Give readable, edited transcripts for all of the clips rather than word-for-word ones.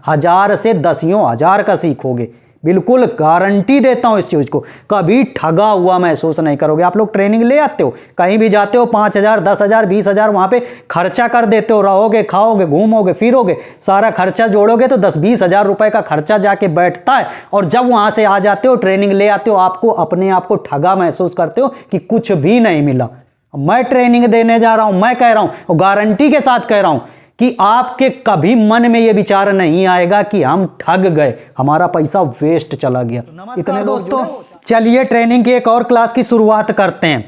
1000 से 10,000 का सीखोगे। बिल्कुल गारंटी देता हूँ इस चीज़ को, कभी ठगा हुआ महसूस नहीं करोगे। आप लोग ट्रेनिंग ले आते हो, कहीं भी जाते हो 5,000 10,000 20,000 वहाँ पे खर्चा कर देते हो, रहोगे खाओगे घूमोगे फिरोगे, सारा खर्चा जोड़ोगे तो 10-20 हज़ार रुपये का खर्चा जाके बैठता है। और जब वहाँ से आ जाते हो, ट्रेनिंग ले आते हो, आपको अपने आप को ठगा महसूस करते हो कि कुछ भी नहीं मिला। मैं ट्रेनिंग देने जा रहा हूँ, मैं कह रहा हूँ और गारंटी के साथ कह रहा हूँ कि आपके कभी मन में ये विचार नहीं आएगा कि हम ठग गए, हमारा पैसा वेस्ट चला गया। इतने दोस्तों, चलिए ट्रेनिंग की एक और क्लास की शुरुआत करते हैं।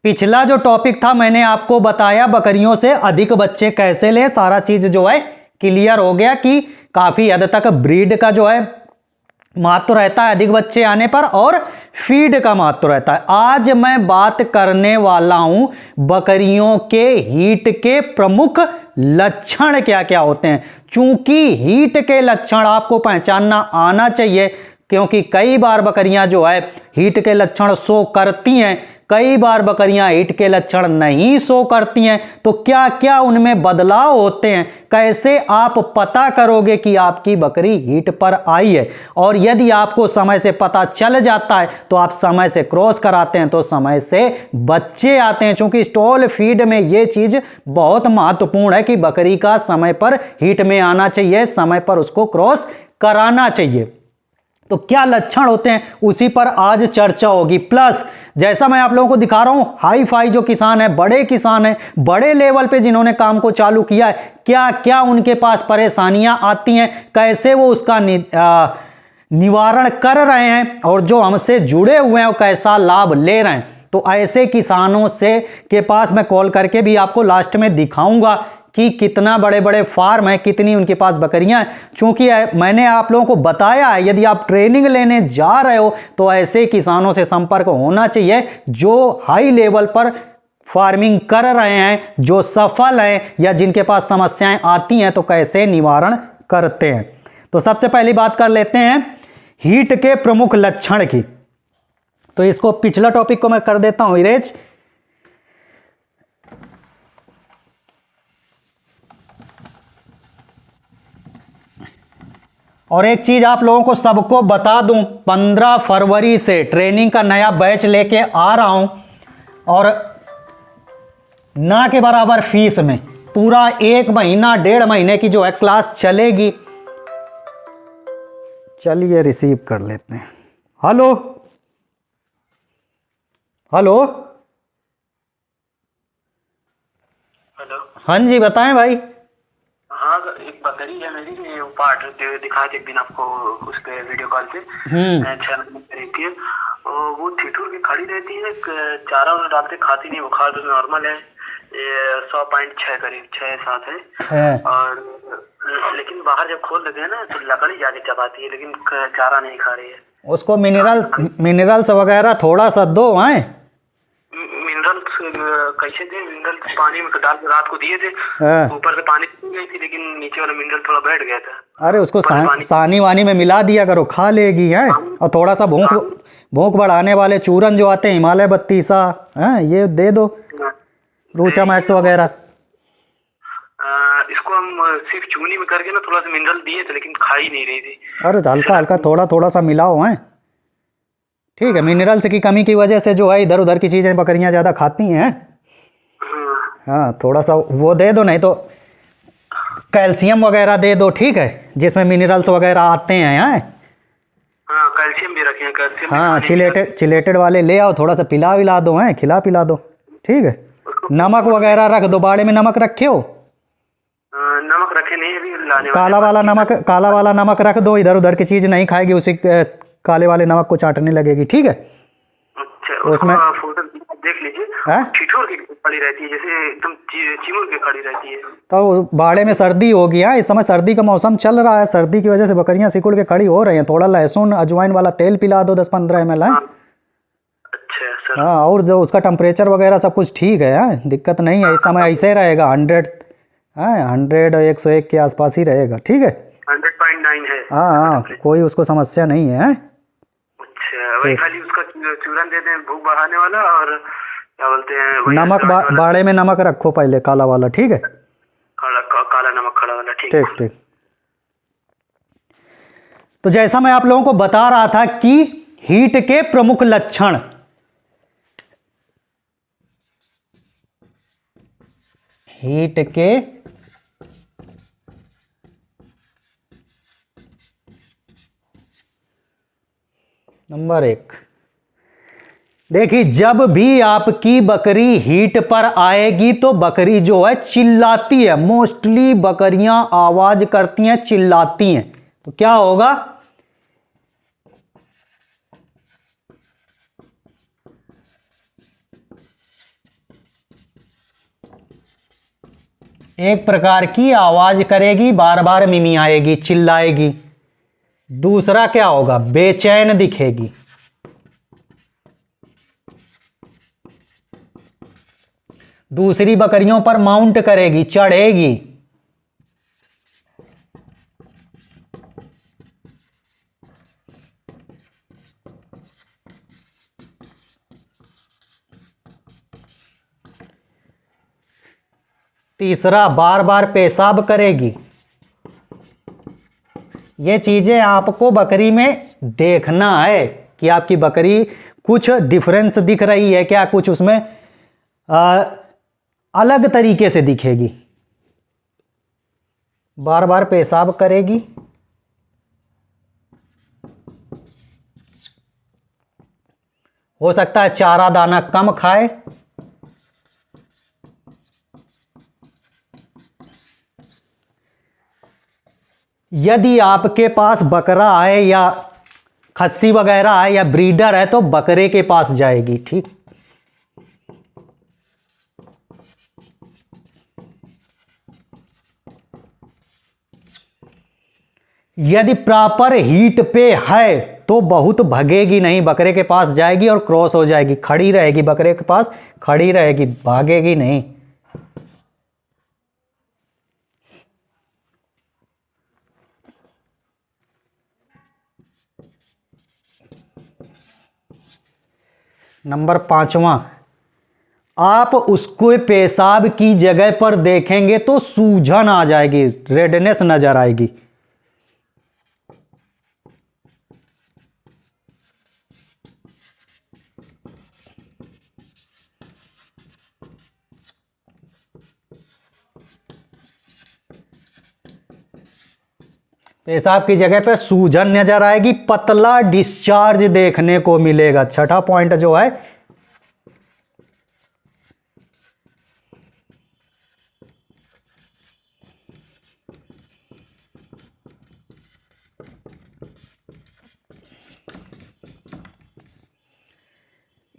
पिछला जो टॉपिक था मैंने आपको बताया बकरियों से अधिक बच्चे कैसे ले, सारा चीज जो है क्लियर हो गया कि काफी हद तक ब्रीड का जो है महत्व रहता है अधिक बच्चे आने पर, और फीड का महत्व रहता है। आज मैं बात करने वाला हूं बकरियों के हीट के प्रमुख लक्षण क्या क्या होते हैं। चूंकि हीट के लक्षण आपको पहचानना आना चाहिए, क्योंकि कई बार बकरियां जो है हीट के लक्षण शो करती हैं, कई बार बकरियां हीट के लक्षण नहीं शो करती हैं। तो क्या क्या उनमें बदलाव होते हैं, कैसे आप पता करोगे कि आपकी बकरी हीट पर आई है। और यदि आपको समय से पता चल जाता है तो आप समय से क्रॉस कराते हैं तो समय से बच्चे आते हैं। चूंकि स्टॉल फीड में ये चीज बहुत महत्वपूर्ण है कि बकरी का समय पर हीट में आना चाहिए, समय पर उसको क्रॉस कराना चाहिए। तो क्या लक्षण होते हैं उसी पर आज चर्चा होगी। प्लस जैसा मैं आप लोगों को दिखा रहा हूं, हाई फाई जो किसान है, बड़े किसान है, बड़े लेवल पे जिन्होंने काम को चालू किया है, क्या क्या उनके पास परेशानियां आती हैं, कैसे वो उसका निवारण कर रहे हैं, और जो हमसे जुड़े हुए हैं वो कैसा लाभ ले रहे हैं। तो ऐसे किसानों से के पास मैं कॉल करके भी आपको लास्ट में दिखाऊंगा कि कितना बड़े बड़े फार्म है, कितनी उनके पास बकरियां हैं। चूंकि मैंने आप लोगों को बताया है यदि आप ट्रेनिंग लेने जा रहे हो तो ऐसे किसानों से संपर्क होना चाहिए जो हाई लेवल पर फार्मिंग कर रहे हैं, जो सफल हैं, या जिनके पास समस्याएं आती हैं तो कैसे निवारण करते हैं। तो सबसे पहली बात कर लेते हैं हीट के प्रमुख लक्षण की। तो इसको पिछला टॉपिक को मैं कर देता हूं इरेज। और एक चीज आप लोगों को सबको बता दूं, 15 फरवरी से ट्रेनिंग का नया बैच लेके आ रहा हूं, और ना के बराबर फीस में पूरा 1 महीना 1.5 महीने की जो है क्लास चलेगी। चलिए रिसीव कर लेते हैं। Hello hello hello. हाँ जी बताएं भाई। हाँ, एक बकरी है मेरी, वो पार्ट दिखाए थे एक दिन आपको उस पे वीडियो कॉल पे। 6 महीने रहती है, वो ठिठुर की खड़ी रहती है, चारा उन्हें डालते खाती नहीं, बुखार तो नॉर्मल है, 100.6 करीब 6-7 है। और लेकिन बाहर जब खोल देते हैं ना तो लकड़ी जाके चबाती है, लेकिन चारा नहीं खा रही है। उसको मिनरल्स वगैरह थोड़ा सा दो हैं। मिनरल्स कैसे थे? मिनरल्स पानी में डाल के रात को दिए थे, ऊपर से पानी गई थी, लेकिन नीचे वाला मिनरल थोड़ा बैठ गया था। अरे उसको सानी वानी में मिला दिया करो, खा लेगी है। और थोड़ा सा भूख बढ़ाने वाले चूरन जो आते हैं, हिमालय बत्तीसा है, ये दे दो, रूचा मैक्स वगैरह। इसको हम सिर्फ चूनी में करके ना थोड़ा सा मिनरल दिए थे, लेकिन खा ही नहीं रही थी। अरे हल्का हल्का थोड़ा सा मिलाओ है, ठीक है। मिनरल्स की कमी की वजह से जो है इधर उधर की चीजें बकरियां ज्यादा खाती हैं। हाँ थोड़ा सा वो दे दो, नहीं तो कैल्शियम वगैरह दे दो, ठीक है, जिसमें मिनरल्स वगैरह आते हैं। हाँ कैल्शियम भी रखे हैं, कैल्शियम। हाँ चिलेटेड वाले ले आओ, थोड़ा सा पिला दो है, खिला पिला दो, ठीक है। नमक वगैरह रख दो, बाड़े में नमक रखे हो? नमक रखे नहीं अभी, लाने काला वाला नमक रख दो, इधर उधर की चीज नहीं खाएगी, उसी काले वाले नमक को चाटने लगेगी, ठीक है। अच्छा, उसमें फोटो देख लीजिए, ठिठुर की खड़ी रहती है, जैसे एकदम चिमुर के खड़ी रहती है। तो बाड़े में सर्दी हो गया, इस समय सर्दी का मौसम चल रहा है, सर्दी की वजह से बकरियां सिकुड़ के खड़ी हो रही हैं। थोड़ा लहसुन अजवाइन वाला तेल पिला दो 10-15 ml है। अच्छा सर। हाँ, और जो उसका टेम्परेचर वगैरह सब कुछ ठीक है, दिक्कत नहीं है। इस समय ऐसे ही रहेगा, 101 के आसपास ही रहेगा, ठीक है। 100.9 है। हाँ, कोई उसको समस्या नहीं है। अच्छा, वही खाली उसका चूरन देते हैं भूख बढ़ाने वाला, और क्या बोलते हैं, नमक बाड़े में नमक रखो, पहले काला वाला, ठीक है। काला नमक खड़ा वाला, ठीक। ठीक। ठीक। तो जैसा मैं आप लोगों को बता रहा था कि हीट के प्रमुख लक्षण, हीट के नंबर 1, देखिए जब भी आपकी बकरी हीट पर आएगी तो बकरी जो है चिल्लाती है। मोस्टली बकरियां आवाज करती हैं, चिल्लाती हैं। तो क्या होगा, एक प्रकार की आवाज करेगी, बार बार मिमियाएगी, चिल्लाएगी। दूसरा क्या होगा, बेचैन दिखेगी। दूसरी बकरियों पर माउंट करेगी, चढ़ेगी। तीसरा, बार बार पेशाब करेगी। ये चीजें आपको बकरी में देखना है कि आपकी बकरी कुछ डिफरेंस दिख रही है क्या, कुछ उसमें अलग तरीके से दिखेगी। बार बार पेशाब करेगी, हो सकता है चारा दाना कम खाए। यदि आपके पास बकरा है या खस्सी वगैरह है या ब्रीडर है तो बकरे के पास जाएगी। ठीक, यदि प्रॉपर हीट पे है तो बहुत भगेगी नहीं, बकरे के पास जाएगी और क्रॉस हो जाएगी, खड़ी रहेगी, बकरे के पास खड़ी रहेगी, भागेगी नहीं। नंबर 5वां, आप उसको पेशाब की जगह पर देखेंगे तो सूजन आ जाएगी, रेडनेस नजर आएगी। पेशाब की जगह पर सूजन नजर आएगी, पतला डिस्चार्ज देखने को मिलेगा। छठा पॉइंट जो है,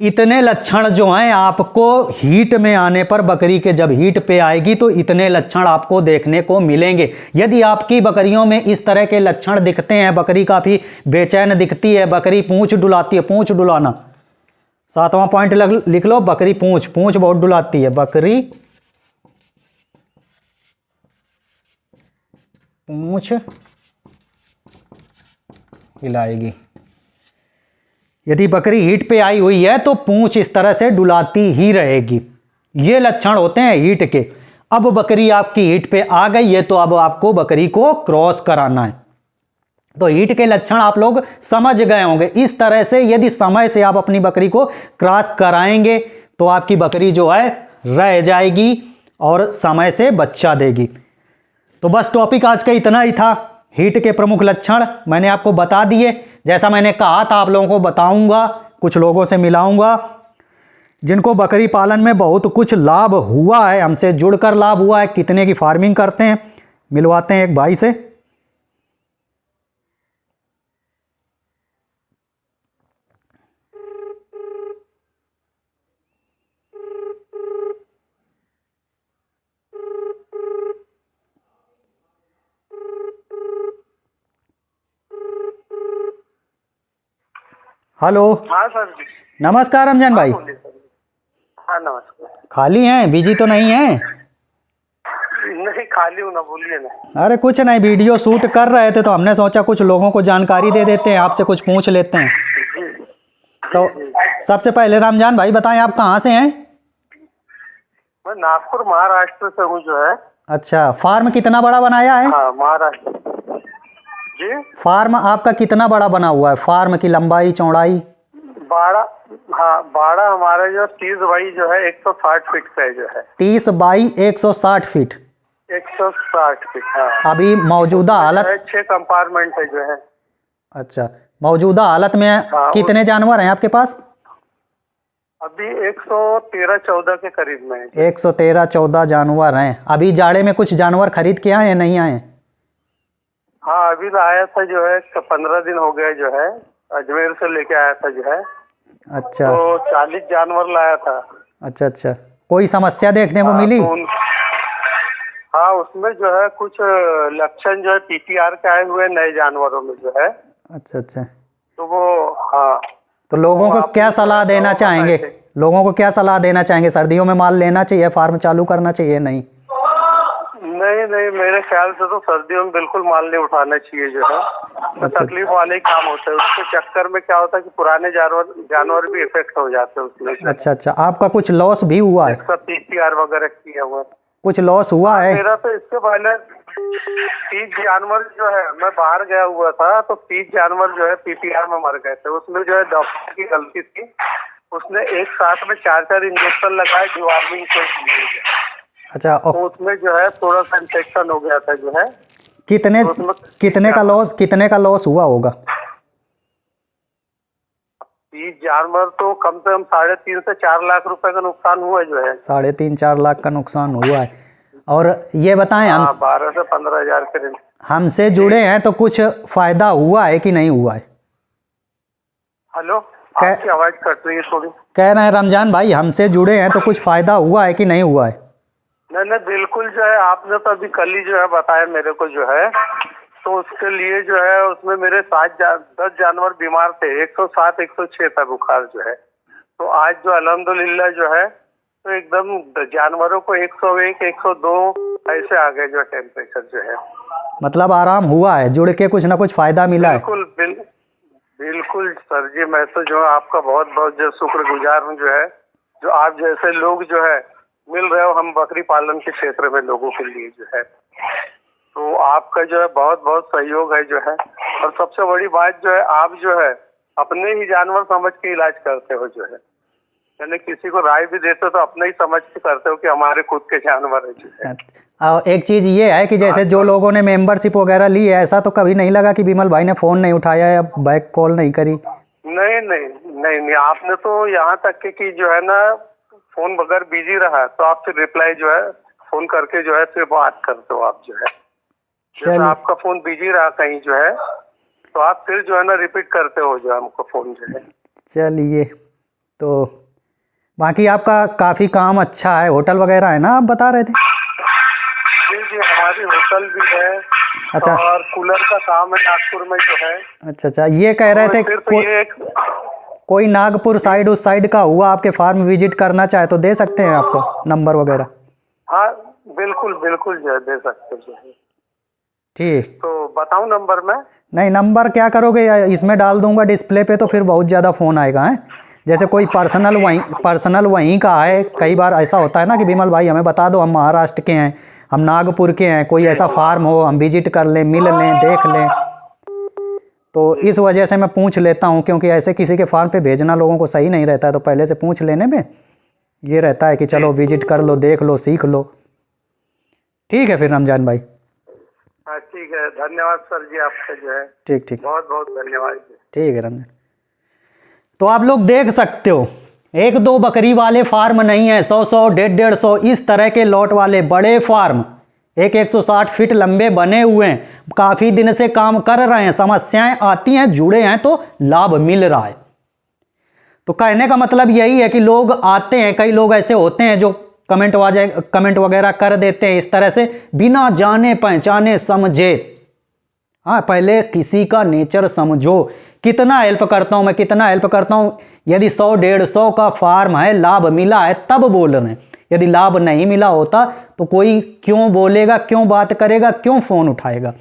इतने लक्षण जो हैं आपको हीट में आने पर, बकरी के जब हीट पे आएगी तो इतने लक्षण आपको देखने को मिलेंगे। यदि आपकी बकरियों में इस तरह के लक्षण दिखते हैं, बकरी काफ़ी बेचैन दिखती है, बकरी पूंछ डुलाती है, पूंछ डुलाना 7वां पॉइंट लिख लो, बकरी पूंछ बहुत डुलाती है, बकरी पूंछ हिलाएगी। यदि बकरी हीट पे आई हुई है तो पूंछ इस तरह से डुलाती ही रहेगी। ये लक्षण होते हैं हीट के। अब बकरी आपकी हीट पे आ गई है तो अब आपको बकरी को क्रॉस कराना है। तो हीट के लक्षण आप लोग समझ गए होंगे। इस तरह से यदि समय से आप अपनी बकरी को क्रॉस कराएंगे तो आपकी बकरी जो है रह जाएगी और समय से बच्चा देगी। तो बस टॉपिक आज का इतना ही था। हीट के प्रमुख लक्षण मैंने आपको बता दिए। जैसा मैंने कहा था आप लोगों को बताऊंगा, कुछ लोगों से मिलाऊंगा जिनको बकरी पालन में बहुत कुछ लाभ हुआ है, हमसे जुड़कर लाभ हुआ है, कितने की फार्मिंग करते हैं। मिलवाते हैं एक भाई से। हेलो। हाँ सर जी। नमस्कार रमजान भाई। हाँ नमस्कार। खाली हैं, बिजी तो नहीं हैं? नहीं खाली हूँ ना, बोलिए ना। अरे कुछ नहीं, वीडियो शूट कर रहे थे तो हमने सोचा कुछ लोगों को जानकारी दे देते हैं, आपसे कुछ पूछ लेते हैं। तो सबसे पहले रमजान भाई बताएं आप कहाँ से हैं? मैं नागपुर महाराष्ट्र से हूँ जो है। अच्छा, फार्म कितना बड़ा बनाया है? हाँ महाराष्ट्र। जी, फार्म आपका कितना बड़ा बना हुआ है? फार्म की लंबाई चौड़ाई? बाड़ा, हाँ बाड़ा हमारा जो 30 बाई जो है 160 फीट का है जो है। 30 बाई 160 फीट। 160 फीट, हाँ। अभी मौजूदा हालत 6 कंपार्टमेंट है जो है। अच्छा, मौजूदा हालत में हाँ, कितने जानवर हैं आपके पास? अभी 113-14 के करीब में है। 113-14 जानवर हैं। अभी जाड़े में कुछ जानवर खरीद के आए हैं, नहीं आए? हाँ, अभी लाया था जो है, 15 दिन हो गए जो है, अजमेर से लेके आया था जो है। अच्छा, तो 40 जानवर लाया था। अच्छा अच्छा। कोई समस्या देखने को मिली? हाँ, उसमें जो है कुछ लक्षण जो है पीपीआर के आए हुए नए जानवरों में जो है। अच्छा अच्छा। तो वो, हाँ, तो लोगों को क्या सलाह देना चाहेंगे? लोगों को क्या सलाह देना चाहेंगे? सर्दियों में माल लेना चाहिए, फार्म चालू करना चाहिए? नहीं नहीं, मेरे ख्याल से तो सर्दियों में बिल्कुल माल नहीं उठाना चाहिए जो है। तो तकलीफ वाले ही काम होते हैं। उसके चक्कर में क्या होता है कि पुराने जानवर भी इफेक्ट हो जाते हैं उसमें। अच्छा अच्छा। आपका कुछ लॉस भी हुआ है? पीपीआर वगैरह किया हुआ, कुछ लॉस हुआ है? मेरा तो इसके पहले 30 जानवर जो है, मैं बाहर गया हुआ था तो 30 जानवर जो है पीपीआर में मर गए थे। उसमें जो है डॉक्टर की गलती थी, उसने एक साथ में 4 इंजेक्शन लगाए डिवार्मिंग को। अच्छा, तो उसमें जो है थोड़ा सा इन्फेक्शन हो गया था जो है। कितने का लॉस हुआ होगा? 30 जानवर तो कम से कम 3.5 से 4 लाख रुपए का नुकसान हुआ जो है। 3.5-4 लाख का नुकसान हुआ है। और ये बताएं, हम 12 से 15 हजार के रेंज हमसे जुड़े हैं तो कुछ फायदा हुआ है कि नहीं हुआ है? हेलो, आपकी आवाज कट रही है थोड़ी। कह रहे हैं रमजान भाई, हमसे जुड़े हैं तो कुछ फायदा हुआ है कि नहीं हुआ है? नहीं, बिल्कुल जो है, आपने तो अभी कल ही जो है बताया मेरे को जो है। तो उसके लिए जो है, उसमें मेरे 10 जानवर बीमार थे। 107-106 था बुखार जो है। तो आज जो अल्हम्दुलिल्लाह जो है, तो एकदम जानवरों को 101-102 ऐसे आ गए जो टेम्परेचर जो है। मतलब आराम हुआ है, जुड़ के कुछ ना कुछ फायदा मिला है? बिल्कुल सर जी, मैं तो जो आपका बहुत बहुत जो शुक्रगुजार हूँ जो है, जो आप जैसे लोग जो है मिल रहे हो हम बकरी पालन के क्षेत्र में लोगों के लिए जो है। तो आपका जो है बहुत बहुत सहयोग है जो है। और सबसे बड़ी बात जो है, आप जो है अपने ही जानवर समझ के इलाज करते हो जो है। यानी किसी को राय भी देते हो तो अपने ही समझ के करते हो कि हमारे खुद के जानवर है जो है। और एक चीज़ ये है कि जैसे जो लोगों ने मेंबरशिप वगैरह ली है, ऐसा तो कभी नहीं लगा कि बिमल भाई ने फ़ोन नहीं उठाया या बैक कॉल नहीं करी? नहीं, आपने तो यहाँ तक कि जो है ना, फोन अगर बिजी रहा तो आप फिर रिप्लाई जो है फोन करके जो है फिर बात करते हो आप जो है। जैसे आपका फोन बिजी रहा कहीं जो है, तो आप फिर जो है ना रिपीट करते हो जो हमको फोन जो है। चलिए, तो बाकी आपका काफ़ी काम अच्छा है, होटल वगैरह है ना, आप बता रहे थे? जी, हमारी होटल भी है। अच्छा, और कूलर का काम है नागपुर में जो है। अच्छा, ये कह रहे थे कोई नागपुर साइड उस साइड का हुआ आपके फार्म विजिट करना चाहे तो दे सकते हैं आपको नंबर वगैरह? हाँ, बिल्कुल जो है दे सकते हैं। ठीक, तो बताऊं नंबर में? नहीं, नंबर क्या करोगे, इसमें डाल दूंगा डिस्प्ले पे, तो फिर बहुत ज़्यादा फ़ोन आएगा है। जैसे कोई पर्सनल वहीं का है, कई बार ऐसा होता है ना कि बिमल भाई हमें बता दो, हम महाराष्ट्र के हैं, हम नागपुर के हैं, कोई ऐसा फार्म हो हम विजिट कर लें, मिल लें, देख लें। तो इस वजह से मैं पूछ लेता हूँ, क्योंकि ऐसे किसी के फार्म पे भेजना लोगों को सही नहीं रहता है। तो पहले से पूछ लेने में ये रहता है कि चलो विजिट कर लो, देख लो, सीख लो। ठीक है फिर रमजान भाई। हाँ, ठीक है, धन्यवाद सर जी आपका जो है। ठीक, बहुत बहुत धन्यवाद। ठीक है रमजान। तो आप लोग देख सकते हो, 1-2 बकरी वाले फार्म नहीं है, 100-100, 150-150 इस तरह के लॉट वाले बड़े फार्म 160 फीट लंबे बने हुए हैं, काफ़ी दिन से काम कर रहे हैं। समस्याएं आती हैं, जुड़े हैं तो लाभ मिल रहा है। तो कहने का मतलब यही है कि लोग आते हैं, कई लोग ऐसे होते हैं जो कमेंट वगैरह कर देते हैं इस तरह से बिना जाने पहचाने समझे। हाँ, पहले किसी का नेचर समझो। कितना हेल्प करता हूँ मैं, कितना हेल्प करता हूँ। यदि 100-150 का फार्म है, लाभ मिला है तब बोल रहे हैं। यदि लाभ नहीं मिला होता तो कोई क्यों बोलेगा, क्यों बात करेगा, क्यों फ़ोन उठाएगा?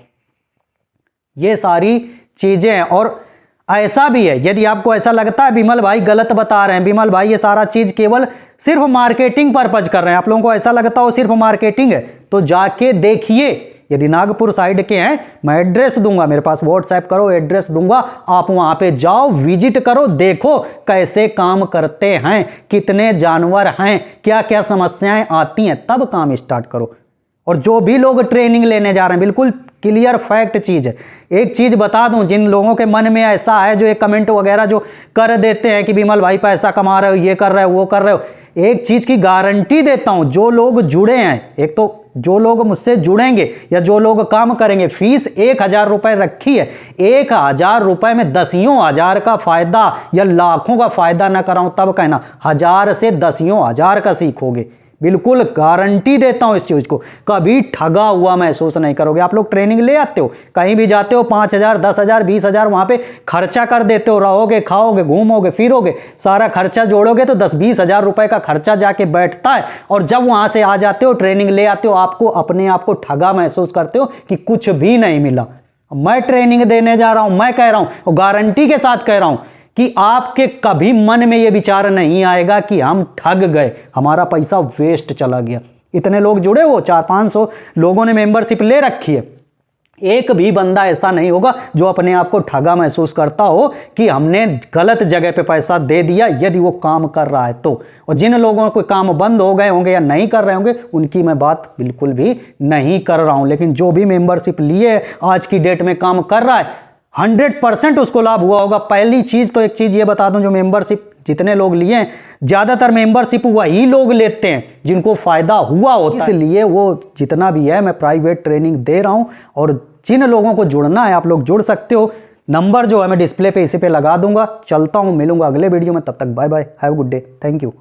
ये सारी चीज़ें हैं। और ऐसा भी है, यदि आपको ऐसा लगता है बिमल भाई गलत बता रहे हैं, बिमल भाई ये सारा चीज़ केवल सिर्फ मार्केटिंग पर्पज कर रहे हैं, आप लोगों को ऐसा लगता हो सिर्फ मार्केटिंग है, तो जाके देखिए यदि नागपुर साइड के हैं, मैं एड्रेस दूंगा, मेरे पास व्हाट्सएप करो, एड्रेस दूंगा, आप वहां पे जाओ, विजिट करो, देखो कैसे काम करते हैं, कितने जानवर हैं, क्या क्या समस्याएं आती हैं, तब काम स्टार्ट करो। और जो भी लोग ट्रेनिंग लेने जा रहे हैं, बिल्कुल क्लियर फैक्ट चीज़ है। एक चीज़ बता दूं, जिन लोगों के मन में ऐसा है, जो ये कमेंट वगैरह जो कर देते हैं कि विमल भाई पैसा कमा रहे हो, ये कर रहे हो, वो कर रहे हो, एक चीज़ की गारंटी देता हूं, जो लोग जुड़े हैं, एक तो जो लोग मुझसे जुड़ेंगे या जो लोग काम करेंगे, फीस 1000 रुपये रखी है, 1000 रुपये में दसियों हजार का फायदा या लाखों का फायदा ना कराऊं तब कहना, 1000 से दसियों हजार का सीखोगे। बिल्कुल गारंटी देता हूं इस चीज को, कभी ठगा हुआ महसूस नहीं करोगे। आप लोग ट्रेनिंग ले आते हो, कहीं भी जाते हो, 5000 10,000 20,000 वहां पे खर्चा कर देते हो, रहोगे, खाओगे, घूमोगे, फिरोगे, सारा खर्चा जोड़ोगे तो 10-20 हजार रुपए का खर्चा जाके बैठता है। और जब वहां से आ जाते हो, ट्रेनिंग ले आते हो, आपको अपने आप को ठगा महसूस करते हो कि कुछ भी नहीं मिला। मैं ट्रेनिंग देने जा रहा हूं, मैं कह रहा हूं, गारंटी के साथ कह रहा हूं कि आपके कभी मन में यह विचार नहीं आएगा कि हम ठग गए, हमारा पैसा वेस्ट चला गया। इतने लोग जुड़े हो, 400-500 लोगों ने मेंबरशिप ले रखी है, एक भी बंदा ऐसा नहीं होगा जो अपने आप को ठगा महसूस करता हो कि हमने गलत जगह पे पैसा दे दिया, यदि वो काम कर रहा है तो। और जिन लोगों को काम बंद हो गए होंगे या नहीं कर रहे होंगे, उनकी मैं बात बिल्कुल भी नहीं कर रहा हूं। लेकिन जो भी मेंबरशिप लिए आज की डेट में काम कर रहा है, 100% उसको लाभ हुआ होगा। पहली चीज तो एक चीज ये बता दूं, जो मेंबरशिप जितने लोग लिए हैं, ज्यादातर मेंबरशिप वही लोग लेते हैं जिनको फायदा हुआ होता है। इसलिए वो जितना भी है, मैं प्राइवेट ट्रेनिंग दे रहा हूं, और जिन लोगों को जुड़ना है आप लोग जुड़ सकते हो। नंबर जो है मैं डिस्प्ले पे इसी पे लगा दूंगा। चलता हूं, मिलूंगा अगले वीडियो में, तब तक bye bye, have a good day, thank you.